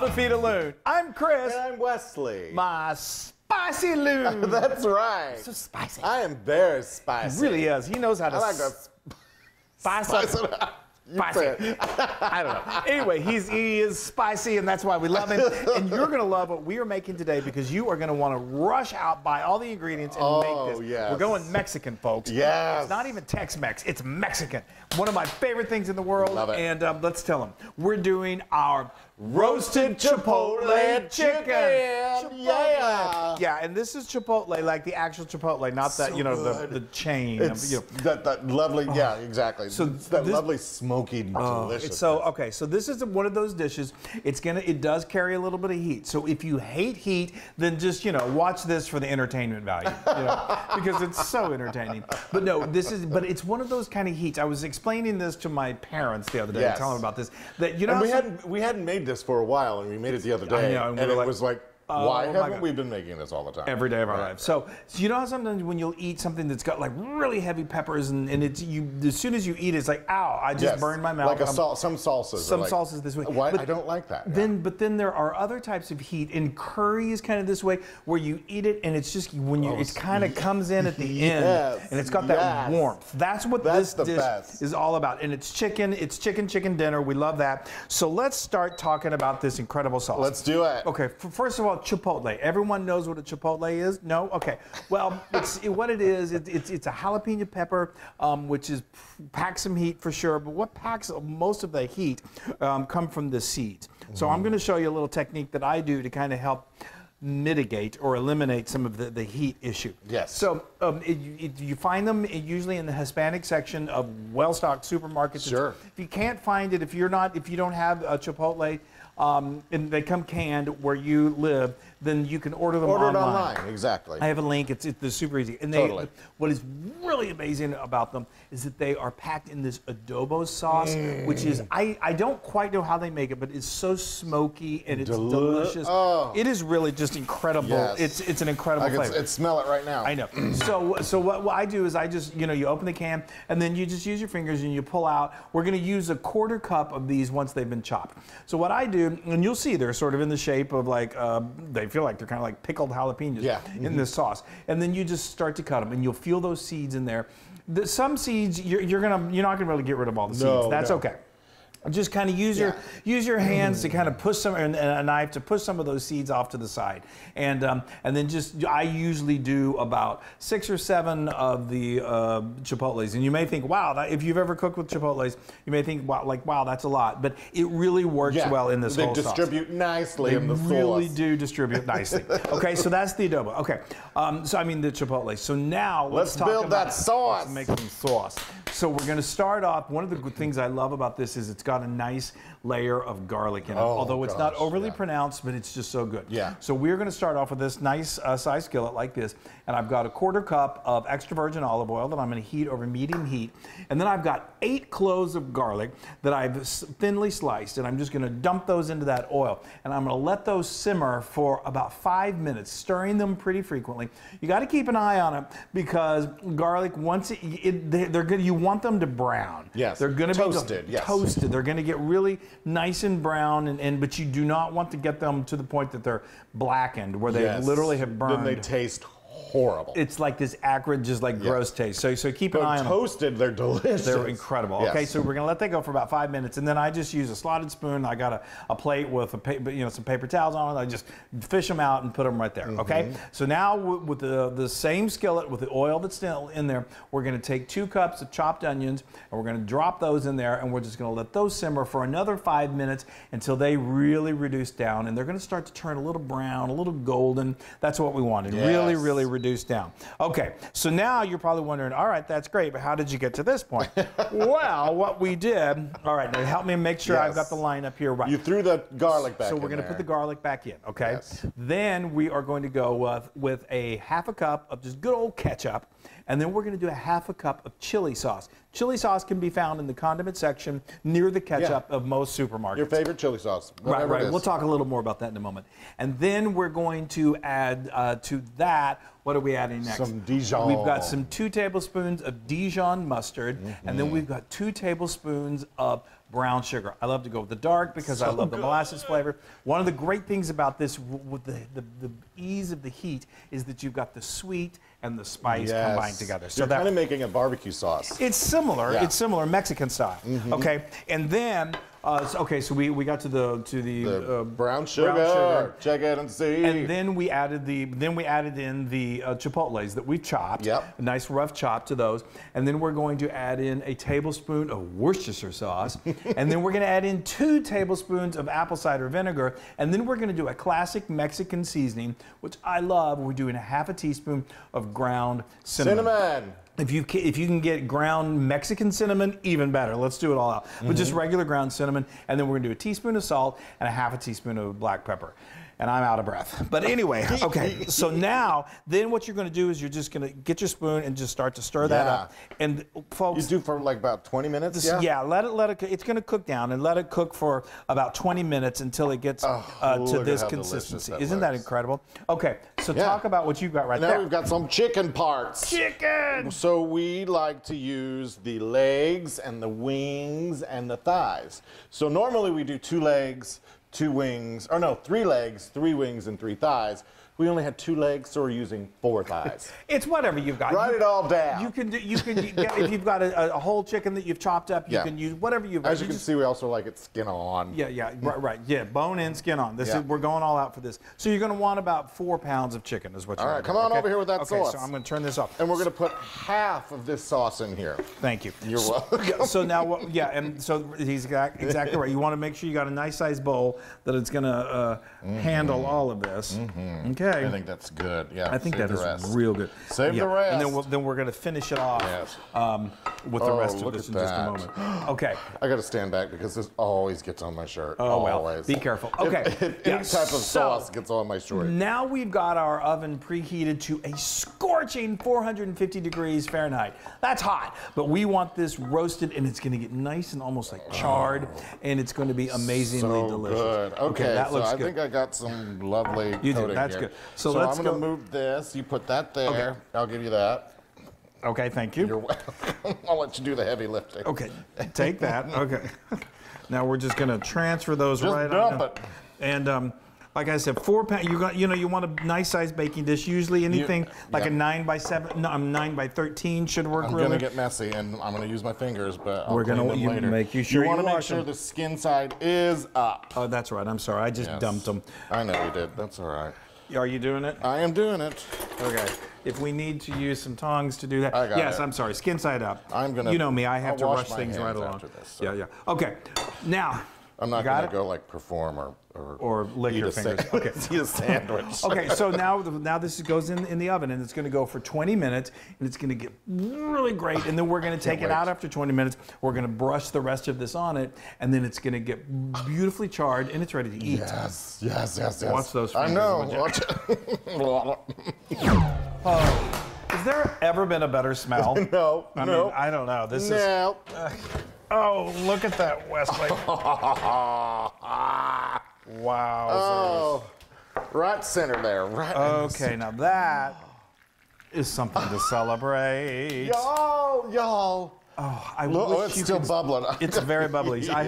the feet of Loon. I'm Chris. And I'm Wesley. My spicy Loon. That's right. So spicy. I am very spicy. He really is. He knows how to I like a spice it up. Spicy. I don't know. Anyway, he is spicy, and that's why we love him. And you're going to love what we are making today because you are going to want to rush out, buy all the ingredients, and make this. Yes. We're going Mexican, folks. Yes. It's not even Tex-Mex. It's Mexican. One of my favorite things in the world. Love it. And let's tell them. We're doing our roasted Chipotle chicken. Yeah. Yeah, and this is Chipotle, like the actual Chipotle, not So that, you know, the chain. It's you know. that lovely, yeah, exactly. So that lovely smoky delicious. So okay, so this is one of those dishes. It does carry a little bit of heat. So if you hate heat, then just watch this for the entertainment value, because it's so entertaining. But no, but it's one of those kind of heats. I was explaining this to my parents the other day, telling them about this. That and we hadn't made this for a while, and we made it the other day, and it was like. Why haven't we been making this all the time? Every day of our lives. So you know how sometimes when you'll eat something that's got like really heavy peppers and it's as soon as you eat it, it's like, ow, I just burned my mouth. Like some salsas. Some salsas this way. Why? I don't like that. But then there are other types of heat, and curry is kind of this way where you eat it and it's just it kind of comes in at the end and it's got that warmth. That's what this dish is all about. And it's chicken dinner. We love that. So let's start talking about this incredible sauce. Let's do it. Okay, first of all, Chipotle. Everyone knows what a Chipotle is? No? Okay. Well, what it is, it's a jalapeno pepper, which packs some heat for sure, but what packs most of the heat come from the seeds. So I'm going to show you a little technique that I do to kind of help mitigate or eliminate some of the heat issue. Yes. So you find them usually in the Hispanic section of well-stocked supermarkets. Sure. If you can't find it, if you don't have a Chipotle, and they come canned where you live, then you can order them online. Order it online, exactly. I have a link. It's super easy. And Totally. What is really amazing about them is that they are packed in this adobo sauce, which is, I don't quite know how they make it, but it's so smoky and it's delicious. Oh. It is really just incredible. Yes. It's an incredible flavor. I can smell it right now. I know. So what I do is I just, you open the can and then you just use your fingers and you pull out. We're going to use a 1/4 cup of these once they've been chopped. So what I do, and you'll see they're sort of in the shape of like, they feel like they're kind of like pickled jalapenos in this sauce. And then you just start to cut them and you'll feel those seeds in there. Some seeds, you're not going to be able to get rid of all the seeds. That's okay. Just kind of use your hands to kind of push some, and a knife to push some of those seeds off to the side, and then I usually do about 6 or 7 of the Chipotles, and you may think, wow, if you've ever cooked with Chipotles, you may think, wow, that's a lot, but it really works well in this whole sauce. They distribute nicely in the sauce. They really do distribute nicely. Okay, so that's the adobo. Okay, the Chipotle. So now let's build that sauce. Let's make some sauce. So we're going to start off. One of the good things I love about this is it's got a nice layer of garlic in it. Although it's not overly pronounced, but it's just so good. Yeah. So we're going to start off with this nice size skillet like this, and I've got a 1/4 cup of extra virgin olive oil that I'm going to heat over medium heat, and then I've got 8 cloves of garlic that I've thinly sliced, and I'm just going to dump those into that oil, and I'm going to let those simmer for about 5 minutes, stirring them pretty frequently. You got to keep an eye on it because garlic, once they're good, you want them to brown. Yes. They're going to toasted. be toasted. They're going to get really nice and brown, but you do not want to get them to the point that they're blackened, where they literally have burned. Then they taste horrible. It's like this acrid, just like gross taste. So keep an eye on them. Toasted, they're delicious. They're incredible. Yes. Okay, so we're gonna let that go for about 5 minutes, and then I just use a slotted spoon. I got a plate with some paper towels on it. I just fish them out and put them right there. Okay. So now with the same skillet with the oil that's still in there, we're gonna take 2 cups of chopped onions and we're gonna drop those in there, and we're just gonna let those simmer for another 5 minutes until they really reduce down, and they're gonna start to turn a little brown, a little golden. That's what we wanted. Really, really reduce down. Okay, so now you're probably wondering, all right, that's great, but how did you get to this point? Well, what we did, all right, now help me make sure I've got the line up here right. You threw the garlic back in. So we're going to put the garlic back in, okay? Yes. Then we are going to go with a 1/2 cup of just good old ketchup. And then we're going to do a half a cup of chili sauce. Chili sauce can be found in the condiment section near the ketchup of most supermarkets. Your favorite chili sauce. Right. We'll talk a little more about that in a moment. And then we're going to add to that, what are we adding next? Some Dijon. We've got some 2 tablespoons of Dijon mustard, and then we've got 2 tablespoons of brown sugar. I love to go with the dark because I love the molasses flavor. One of the great things about this, with the ease of the heat, is that you've got the sweet and the spice combined together. So you're kind of making a barbecue sauce. It's similar. Yeah. It's similar Mexican style. Okay, and then. So we got to the brown sugar. Check it and see. And then we added in the chipotles that we've chopped. Yep. A nice rough chop to those. And then we're going to add in a tablespoon of Worcestershire sauce. And then we're going to add in 2 tablespoons of apple cider vinegar. And then we're going to do a classic Mexican seasoning, which I love. We're doing a half a teaspoon of ground cinnamon. If you can get ground Mexican cinnamon, even better. Let's do it all out. But just regular ground cinnamon, and then we're gonna do a teaspoon of salt and a half a teaspoon of black pepper. And I'm out of breath. But anyway, okay. So now, then what you're gonna do is you're just gonna get your spoon and just start to stir that up. And folks, you do for like about 20 minutes. Let it. It's gonna cook down and let it cook for about 20 minutes until it gets to this consistency. Isn't that incredible? Okay. So talk about what you've got right there. Now we've got some chicken parts. Chicken. So we like to use the legs and the wings and the thighs. So normally we do 2 legs, 2 wings, or no, 3 legs, 3 wings, and 3 thighs. We only had 2 legs, so we're using 4 thighs. It's whatever you've got. Write it all down. You can if you've got a whole chicken that you've chopped up, you can use whatever you've got. As you can see, we also like it skin on. Right. Yeah, bone in, skin on. We're going all out for this. So you're going to want about 4 pounds of chicken is what you're All right, come on over here with that sauce. So I'm going to turn this off. And we're going to put half of this sauce in here. Thank you. You're welcome. So now, and so he's exactly right. You want to make sure you got a nice sized bowl that it's going to handle all of this. Okay. I think that's good. Yeah, I think that is real good. Save the rest. And then we're going to finish it off with the rest of this in just a moment. Okay. I got to stand back because this always gets on my shirt. Oh, well. Always. Be careful. Okay. If any type of sauce gets on my shirt. Now we've got our oven preheated to a scorching 450 degrees Fahrenheit. That's hot. But we want this roasted, and it's going to get nice and almost like charred, and it's going to be amazingly delicious. Good. Okay, that looks good. I think I got some lovely coating do. That's here. good. So I'm going to move this. You put that there. Okay. I'll give you that. Okay, thank you. You're welcome. I'll let you do the heavy lifting. Okay, take that. Okay. Now we're just going to transfer those right on. Just dump it. And like I said, 4 pounds. You want a nice sized baking dish. Usually anything like a 9 by 7, 9 by 13 should work. I'm going to get messy, and I'm going to use my fingers, but I'll clean them later. You want to make sure the skin side is up. Oh, that's right. I'm sorry. I just dumped them. I know you did. That's all right. Are you doing it? I am doing it. Okay. If we need to use some tongs to do that. Yes, I'm sorry. Skin side up. I'm going to. You know me. I have to rush things right along. This, so. Yeah. Okay. Now. I'm not going to go like perform or lick your fingers. Okay. Eat a sandwich. Okay, so now this goes in the oven, and it's going to go for 20 minutes, and it's going to get really great. And then we're going to take it out after 20 minutes. We're going to brush the rest of this on it, and then it's going to get beautifully charred, and it's ready to eat. Yes. Watch those fingers. I know. Watch it. Has there ever been a better smell? No. I mean, I don't know. This is. Oh, look at that, Wesley. Wow. Oh, right center there. Right. Okay, now that is something to celebrate. Y'all. Oh, I wish it's still bubbling. It's very bubbly. I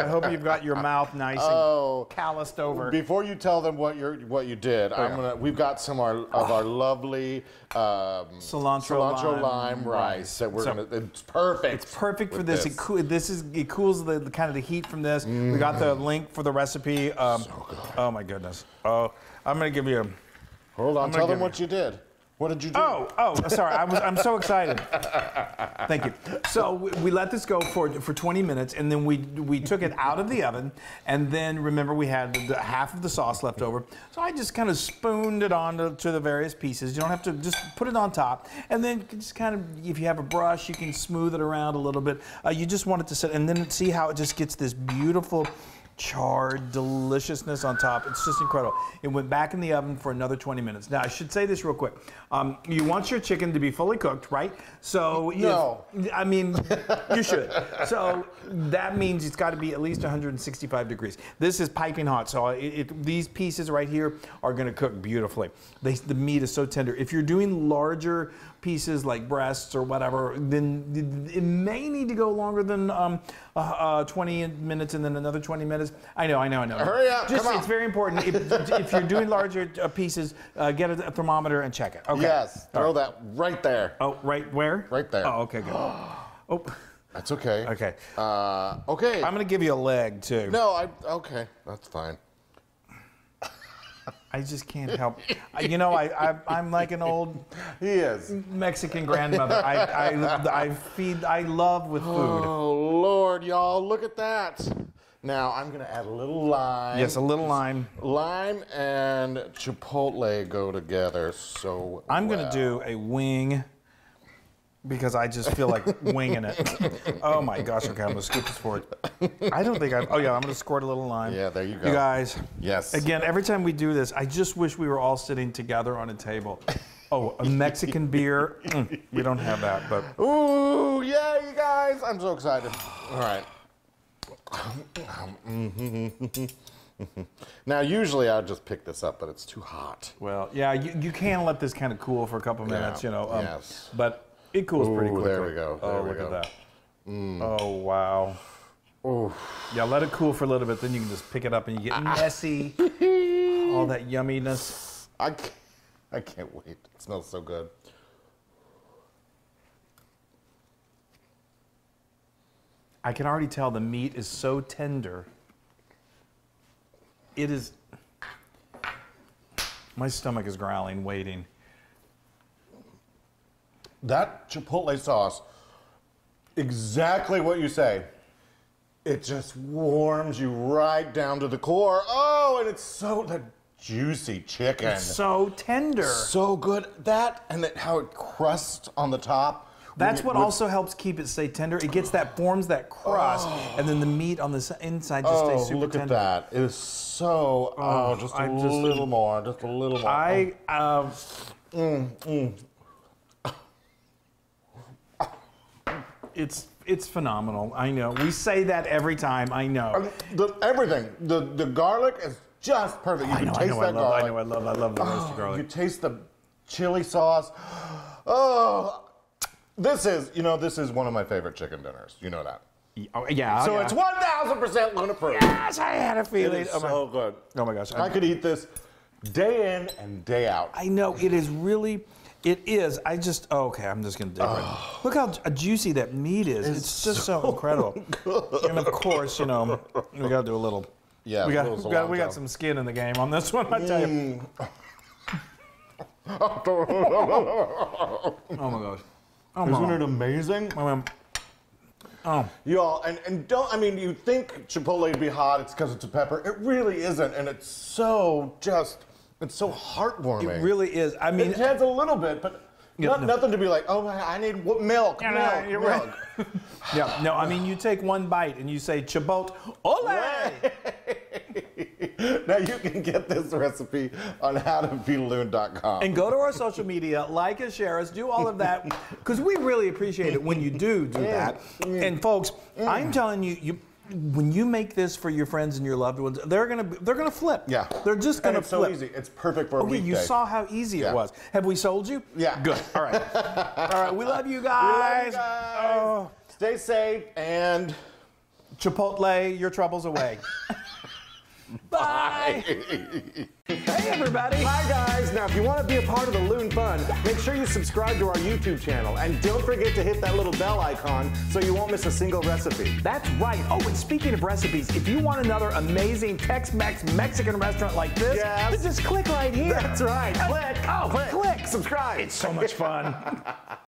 hope you've got your mouth nice and calloused over. Before you tell them what you did, we've got some of our lovely cilantro lime rice that we're gonna. It's perfect. It's perfect for this. It cools the kind of the heat from this. We got the link for the recipe. So good. Oh my goodness. Oh, I'm gonna give you. Hold on. Tell them what you did. What did you do? Oh, sorry. I'm so excited. Thank you. So we let this go for 20 minutes, and then we took it out of the oven, and then remember we had half of the sauce left over. So I just kind of spooned it onto the various pieces. You don't have to just put it on top, and then just kind of, if you have a brush, you can smooth it around a little bit. You just want it to sit, and then see how it just gets this beautiful charred deliciousness on top. It's just incredible. It went back in the oven for another 20 minutes. Now, I should say this real quick. You want your chicken to be fully cooked, right? So, No. I mean, you should. So that means it's got to be at least 165 degrees. This is piping hot, so these pieces right here are going to cook beautifully. The meat is so tender. If you're doing larger pieces like breasts or whatever, then it may need to go longer than 20 minutes and then another 20 minutes. I know. Hurry up, come on. It's very important. If you're doing larger pieces, get a thermometer and check it. Okay. Yes, throw that right there. Oh, right where? Right there. Oh, okay, good. Oh. That's okay. Okay. Okay. I'm going to give you a leg, too. No, okay, that's fine. I just can't help. I'm like an old He is. Mexican grandmother. I love with food. Oh, Lord, y'all, look at that. Now, I'm going to add a little lime. Yes, a little lime. Lime and chipotle go together so I'm going to do a wing because I just feel like winging it. Oh, my gosh. Okay, I'm going to scoop this forward. I don't think oh, yeah, I'm going to squirt a little lime. Yeah, there you go. You guys. Yes. Again, every time we do this, I just wish we were all sitting together on a table. Oh, a Mexican beer. We don't have that, but. Ooh, yeah, you guys. I'm so excited. All right. Now, usually I'd just pick this up, but it's too hot. Well, yeah, you can let this kind of cool for a couple minutes, yes. But it cools pretty quickly. There we go. Oh, look at that. Oh, wow. Ooh. Yeah, let it cool for a little bit, then you can just pick it up and you get messy. All that yumminess. I can't wait. It smells so good. I can already tell the meat is so tender. It is. My stomach is growling, waiting. That chipotle sauce, exactly what you say. It just warms you right down to the core. Oh, and it's so that juicy chicken. It's so tender. So good. That and how it crusts on the top. That's what also helps keep it stay tender. It gets forms that crust, and then the meat on the inside just stays super look tender. at that. It is so, just a little more. It's phenomenal. I know. We say that every time. I know. Everything. The garlic is just perfect. You can taste that garlic. I love the roasted garlic. You taste the chili sauce. Oh, this is one of my favorite chicken dinners. You know that. Oh, yeah. So it's 1,000% Loon approved. Yes, I had a feeling. It is so good. Oh my gosh. I could eat this day in and day out. I know. It is really. It is. I'm just going to dig right. Look how juicy that meat is. It's just so incredible. Good. And of course, we got to do a little. Yeah, we got some skin in the game on this one, I tell you. Oh my gosh. Isn't it amazing? Y'all, and don't, you think Chipotle would be hot, it's because it's a pepper. It really isn't, and it's so heartwarming. It really is. It adds a little bit, but nothing to be like, oh, I need milk. Right. Yeah, no, you take one bite and you say, Chipotle, ole! Now you can get this recipe on howtobeloon.com. And go to our social media, like us, share us, do all of that, because we really appreciate it when you do that. And folks, I'm telling you, when you make this for your friends and your loved ones, they're gonna flip. Yeah, they're just gonna flip. It's so easy. It's perfect for a weekday. You saw how easy it was. Have we sold you? Yeah. Good. All right. All right. We love you guys. Oh. Stay safe and Chipotle your troubles away. Bye. Hey, everybody. Hi, guys. Now, if you want to be a part of the Loon fun, make sure you subscribe to our YouTube channel. And don't forget to hit that little bell icon so you won't miss a single recipe. That's right. Oh, and speaking of recipes, if you want another amazing Tex-Mex Mexican restaurant like this, then just click right here. That's right. Click. Click. Subscribe. It's so much fun.